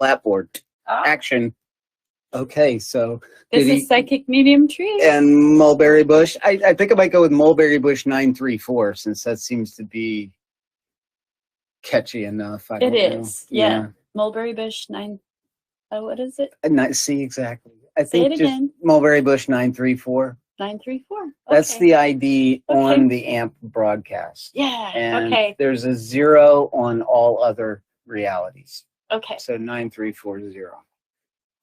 Clapboard. Action. Okay, so this is Psychic Medium Tree and Mulberry Bush. I think I might go with Mulberry Bush 934 since that seems to be catchy enough. It is, yeah. Mulberry Bush 9. What is it? See, exactly. I Say think it just again. Mulberry Bush 934. 934. Okay. That's the ID on the AMP broadcast. Yeah. And there's a 0 on all other realities. Okay. So 9340.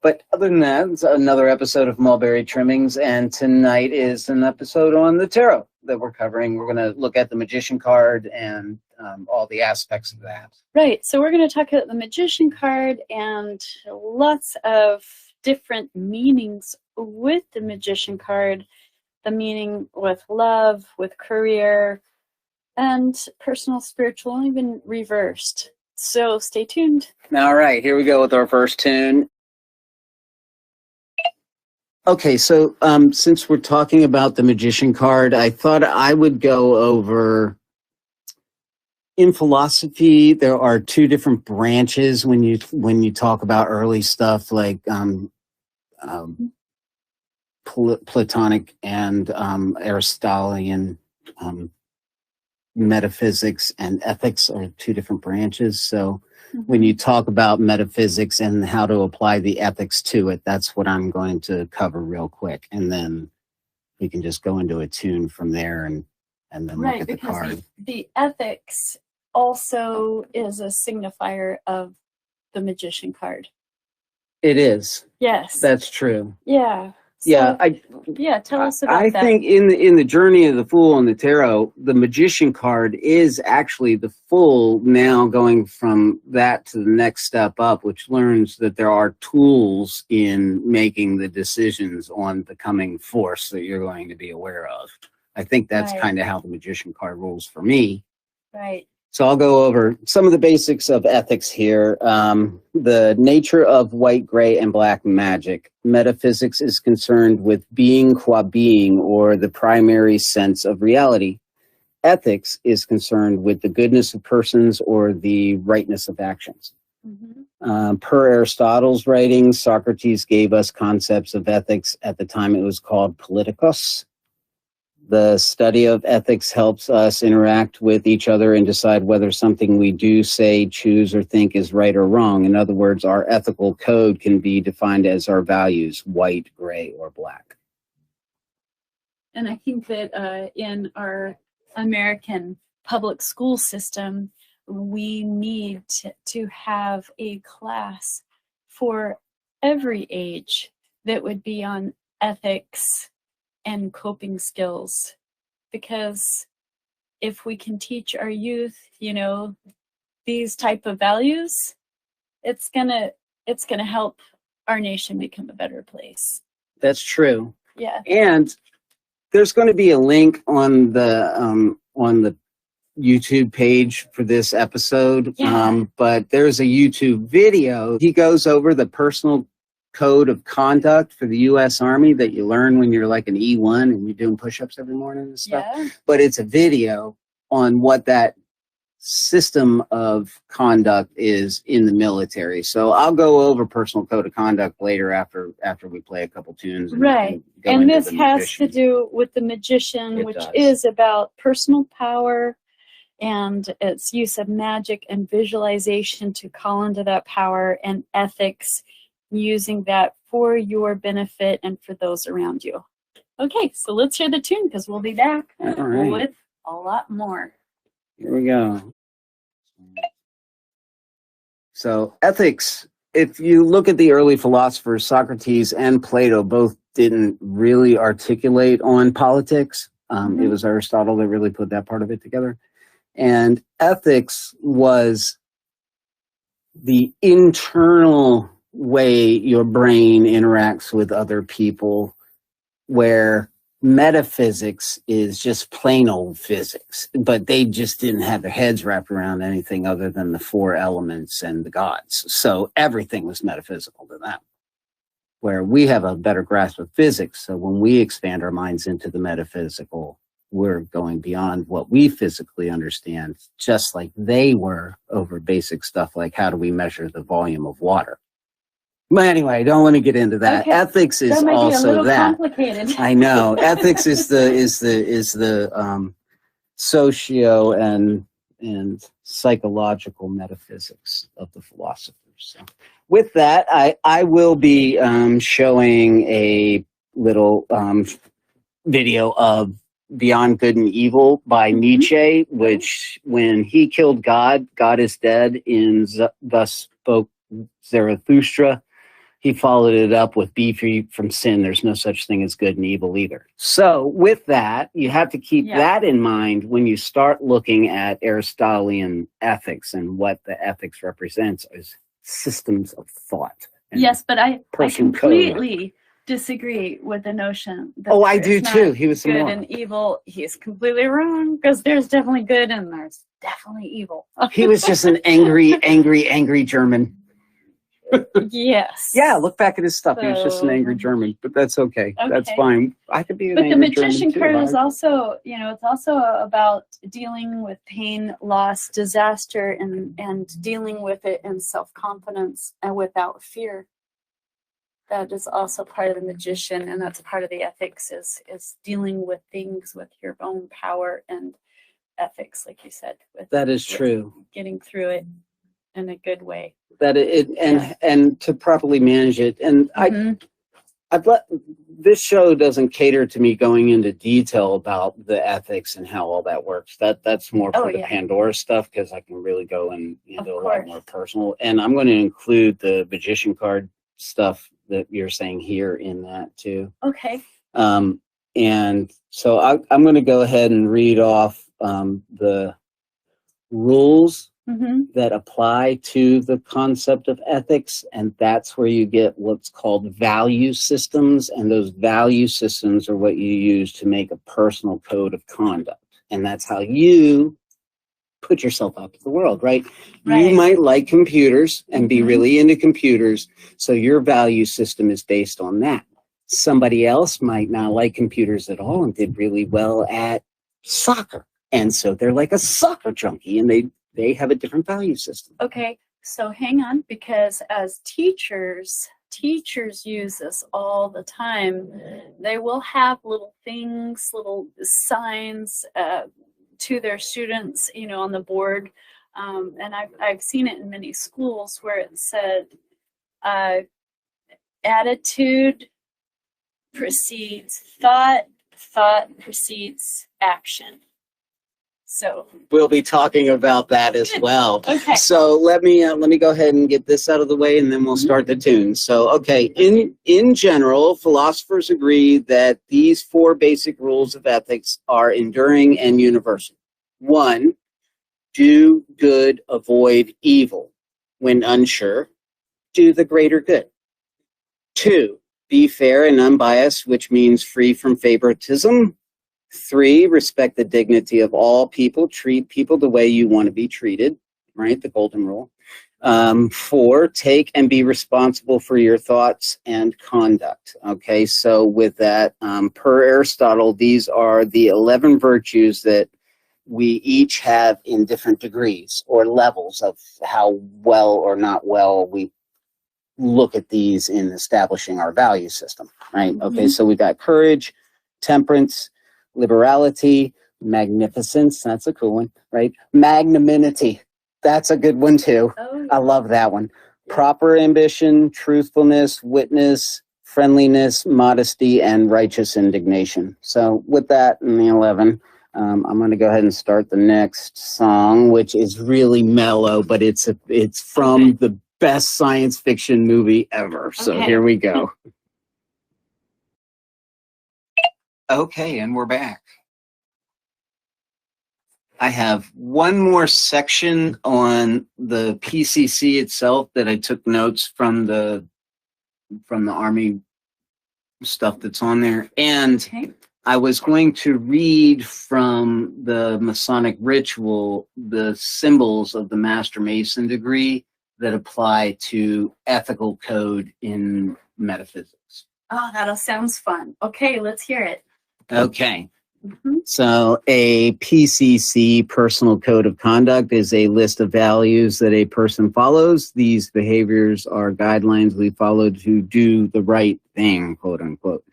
But other than that, it's another episode of Mulberry Trimmings, and tonight is an episode on the tarot that we're covering. We're going to look at the Magician card and all the aspects of that. Right. So we're going to talk about the Magician card and lots of different meanings with the Magician card. The meaning with love, with career, and personal, spiritual, even reversed. So stay tuned. All right, here we go with our first tune. Okay, so since we're talking about the Magician card, I thought I would go over, in philosophy, there are two different branches when you talk about early stuff like Platonic and Aristotelian metaphysics and ethics are two different branches. So when you talk about metaphysics and how to apply the ethics to it, that's what I'm going to cover real quick. And then we can just go into a tune from there and then look at the card. The ethics also is a signifier of the Magician card. It is. Yes. That's true. Yeah. So, tell us about that. I think in the journey of the Fool and the Tarot, the Magician card is actually the Fool now going from that to the next step up, which learns that there are tools in making the decisions on the coming force that you're going to be aware of. I think that's kind of how the Magician card rules for me. Right. So I'll go over some of the basics of ethics here. The nature of white, gray, and black magic. Metaphysics is concerned with being qua being, or the primary sense of reality. Ethics is concerned with the goodness of persons or the rightness of actions. Per Aristotle's writings, Socrates gave us concepts of ethics. At the time it was called politikos. The study of ethics helps us interact with each other and decide whether something we do, say, choose, or think is right or wrong. In other words, our ethical code can be defined as our values, white, gray, or black. And I think that in our American public school system, we need to have a class for every age that would be on ethics and coping skills, because if we can teach our youth, these type of values, it's gonna help our nation become a better place. That's true. Yeah. And there's going to be a link on the YouTube page for this episode. But there's a YouTube video. He goes over the personal code of conduct for the U.S. Army that you learn when you're like an E1 and you're doing push-ups every morning and stuff. Yeah. But it's a video on what that system of conduct is in the military. So I'll go over personal code of conduct later after we play a couple tunes. And this has to do with the Magician, which is about personal power and its use of magic and visualization to call into that power, and ethics, using that for your benefit and for those around you. Okay, so let's hear the tune because we'll be back with a lot more. Here we go. So ethics, if you look at the early philosophers, Socrates and Plato both didn't really articulate on politics. It was Aristotle that really put that part of it together. And ethics was the internal way your brain interacts with other people, where metaphysics is just plain old physics, but they just didn't have their heads wrapped around anything other than the four elements and the gods. So everything was metaphysical to them, where we have a better grasp of physics. So when we expand our minds into the metaphysical, we're going beyond what we physically understand, just like they were over basic stuff like how do we measure the volume of water. But anyway, I don't want to get into that. Okay. Ethics is That might be a also little that. complicated. I know. Ethics is the socio and psychological metaphysics of the philosophers. So with that, I will be showing a little video of Beyond Good and Evil by Nietzsche, which when he killed God, God is dead, thus spoke Zarathustra. He followed it up with be free from sin. There's no such thing as good and evil either. So with that, you have to keep that in mind when you start looking at Aristotelian ethics and what the ethics represents as systems of thought. Yes, but I completely code. Disagree with the notion that I do too. He was good and evil. He's completely wrong because there's definitely good and there's definitely evil. He was just an angry German. Yes. Yeah, look back at his stuff. He was just an angry German, but that's okay. That's fine. I could be an angry German. But the magician card is also, it's also about dealing with pain, loss, disaster, and dealing with it in self-confidence and without fear. That is also part of the magician, and that's part of the ethics is dealing with things with your own power and ethics, like you said. That is true. Getting through it in a good way. And to properly manage it. And this show doesn't cater to me going into detail about the ethics and how all that works. That's more for the Pandora stuff, because I can really go into a lot more personal. And I'm going to include the magician card stuff that you're saying here in that too. Okay. And so I'm going to go ahead and read off the rules that apply to the concept of ethics, and that's where you get what's called value systems, and those value systems are what you use to make a personal code of conduct, and that's how you put yourself out to the world, right? You might like computers and be really into computers, so your value system is based on that. Somebody else might not like computers at all and did really well at soccer, and so they're like a soccer junkie, and they have a different value system. Okay, so hang on, because as teachers use this all the time. They will have little things, little signs to their students, on the board. And I've seen it in many schools where it said, attitude precedes thought, thought precedes action. So we'll be talking about that as well. Okay. So let me go ahead and get this out of the way, and then we'll start the tune. So, okay, in general, philosophers agree that these 4 basic rules of ethics are enduring and universal. 1, do good, avoid evil. When unsure, do the greater good. 2, be fair and unbiased, which means free from favoritism. 3, respect the dignity of all people. Treat people the way you want to be treated, right? The golden rule. 4, take and be responsible for your thoughts and conduct. Okay, so with that, per Aristotle, these are the 11 virtues that we each have in different degrees or levels of how well or not well we look at these in establishing our value system, right? Okay, so we got courage, temperance, liberality, magnificence, that's a cool one, right? Magnanimity, that's a good one too. I love that one. Proper ambition, truthfulness, witness, friendliness, modesty, and righteous indignation. So with that in the 11, I'm going to go ahead and start the next song, which is really mellow, but it's from the best science fiction movie ever. So here we go. Okay, and we're back. I have one more section on the PCC itself that I took notes from the Army stuff that's on there. And I was going to read from the Masonic ritual the symbols of the Master Mason degree that apply to ethical code in metaphysics. Oh, that sounds fun. Okay, let's hear it. Okay. Mhm. So a PCC, personal code of conduct, is a list of values that a person follows. These behaviors are guidelines we follow to do the right thing, quote unquote.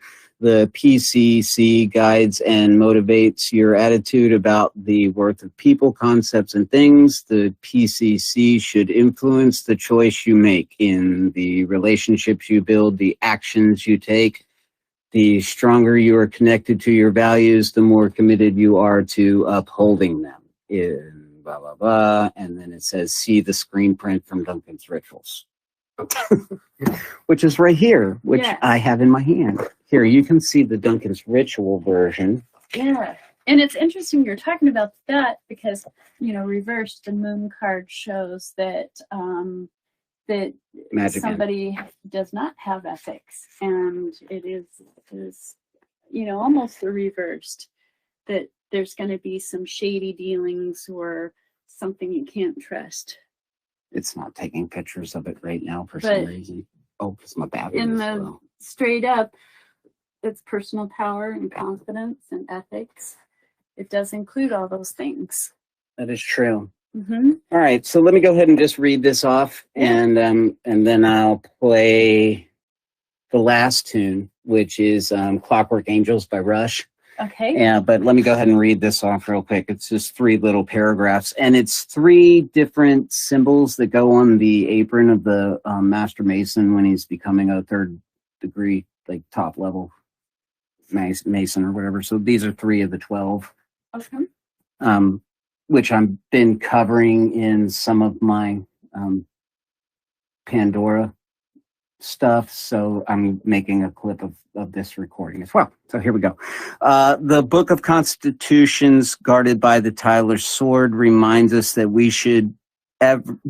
The PCC guides and motivates your attitude about the worth of people, concepts, and things. The PCC should influence the choice you make in the relationships you build, the actions you take. The stronger you are connected to your values, the more committed you are to upholding them. In blah, blah, blah. And then it says, see the screen print from Duncan's Rituals, which is right here, which Yes. I have in my hand. Here, you can see the Duncan's Ritual version. Yeah. And it's interesting you're talking about that because, reversed, the moon card shows that that Magic somebody does not have ethics, and it is almost the reversed, that there's going to be some shady dealings or something you can't trust. It's not taking pictures of it right now for some reason. Oh, because my battery in is the low. Straight up, it's personal power and confidence and ethics. It does include all those things. That is true. Mm-hmm. All right, so let me go ahead and just read this off, and then I'll play the last tune, which is "Clockwork Angels" by Rush. Okay. Yeah, but let me go ahead and read this off real quick. It's just 3 little paragraphs, and it's 3 different symbols that go on the apron of the Master Mason when he's becoming a 3rd degree, like top level Mason or whatever. So these are 3 of the 12. Okay. Which I've been covering in some of my Pandora stuff. So I'm making a clip of this recording as well. So here we go. The Book of Constitutions, guarded by the Tyler's sword, reminds us that we should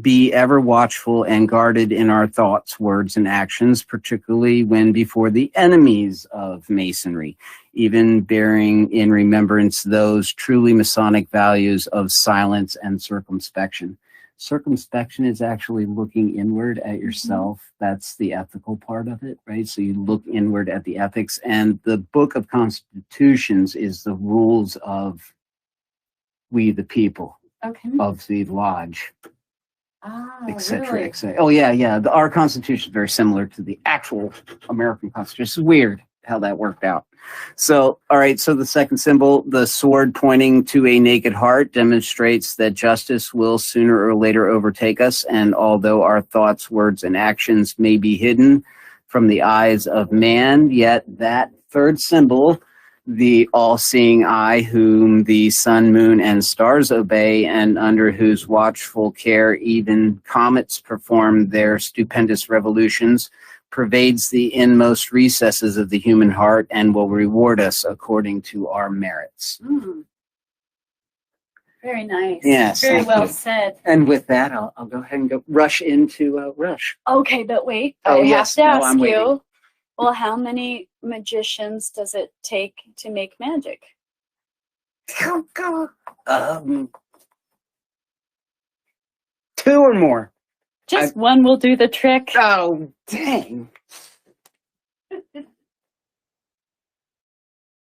be ever watchful and guarded in our thoughts, words, and actions, particularly when before the enemies of Masonry, even bearing in remembrance those truly Masonic values of silence and circumspection. Circumspection is actually looking inward at yourself. That's the ethical part of it, right? So you look inward at the ethics, and the Book of Constitutions is the rules of we the people, of the lodge, etc. Really? etc. Oh yeah. Our Constitution is very similar to the actual American Constitution. It's weird how that worked out. So, all right, so the second symbol, the sword pointing to a naked heart, demonstrates that justice will sooner or later overtake us, and although our thoughts, words, and actions may be hidden from the eyes of man, yet that third symbol, the all-seeing eye, whom the sun, moon, and stars obey, and under whose watchful care even comets perform their stupendous revolutions, pervades the inmost recesses of the human heart and will reward us according to our merits. Very nice. Yes. Very well said. And with that, I'll go ahead and rush into Rush. Okay, but wait. I have to ask you, well, how many magicians does it take to make magic? 2 or more. Just one will do the trick. Oh, dang.